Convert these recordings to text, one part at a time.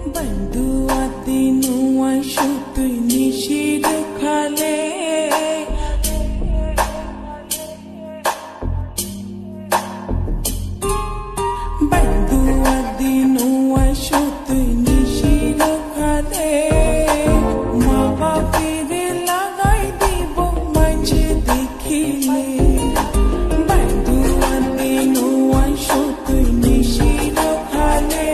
বন্ধুয়াতি নুয়াই সুতুই নিশির খালে বন্ধুয়াতি নুয়াই সুতুই নিশির খালে মা বাপিরে লাগাই দিব মাঝে দেখিলে বন্ধুয়াতি নুয়াই সুতুই নিশির খালে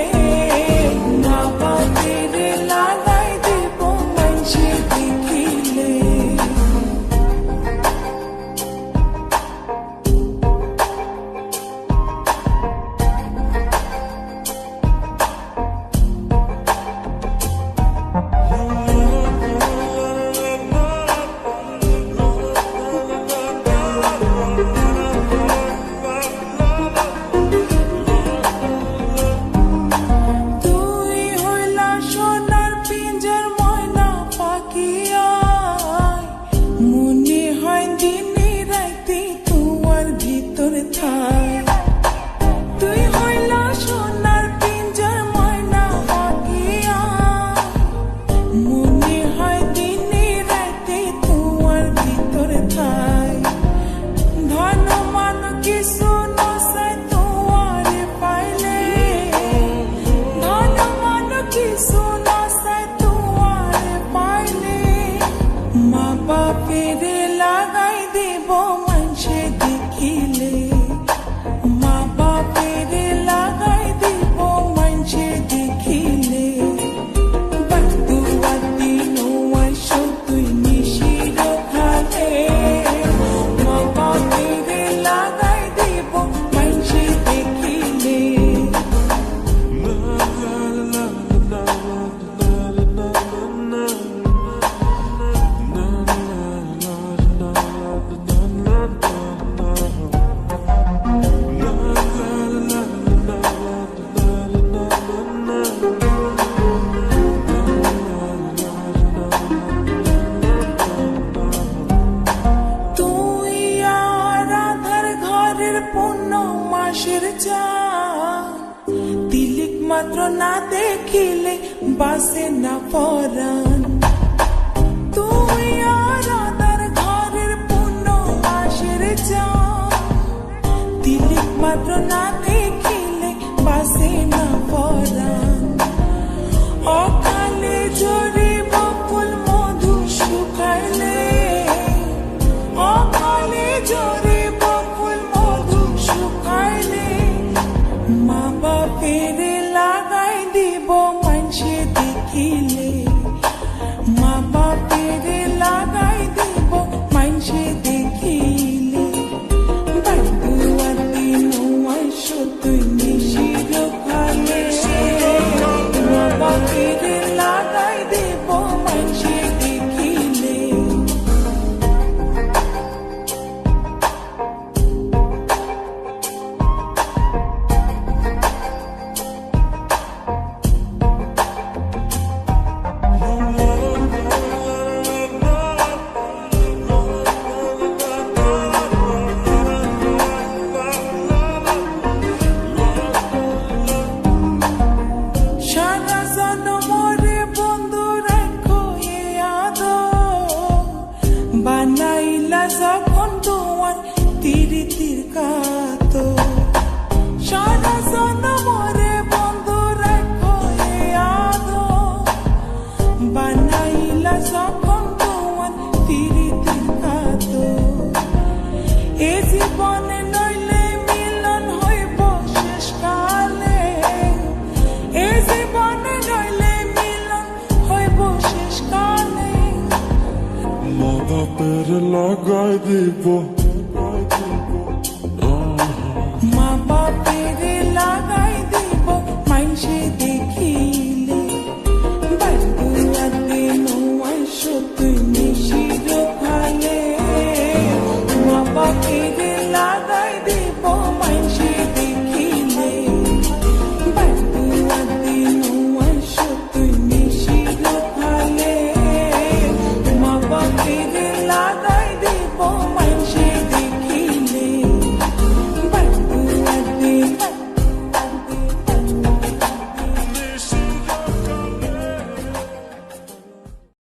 তুই হইলা সোনার পিঞ্জর ময়না পাখিয়া মনে হয় দিনে রাতে তোমার ভিতরে থাই ধন মান কিছু নসাই তোমারে পাইলে ধন মান কিছু নসাই তোমারে পাইলে মা বাপেরে লাগাই দেব মানুষে দেখিলে তিলিক মাত্র না দেখিলে বাসে না পরাণ তুই আর আদার ঘরের পূর্ণ মাসের চাঁদ তিলিক মাত্র না দেখিলে বাসে না পরাণ অকালে জোরে বকুল মধু শুকাইলে অকালে জোরে মা বাপেরে লাগাই দিব মানুষে দেখিলে মা বাপেরে লাগাই দিব মানুষে দেখিলে বন্ধুয়াতি নুয়াই সুতুই নিশির খালে মা বাপেরে লাগাই দিব মানুষে দেখিলে বানাইলা যখন তোমার তিরিতির কাতো সারা জনমরে বন্ধু রাখো আদো বানাইলা যখন তোমার তিরিতির কাতো এ জীবনে নইলে মিলন হইব শেষ কালে এ জীবনে নইলে মিলন হইব শেষ কালে মা বাপের লাগাই দিব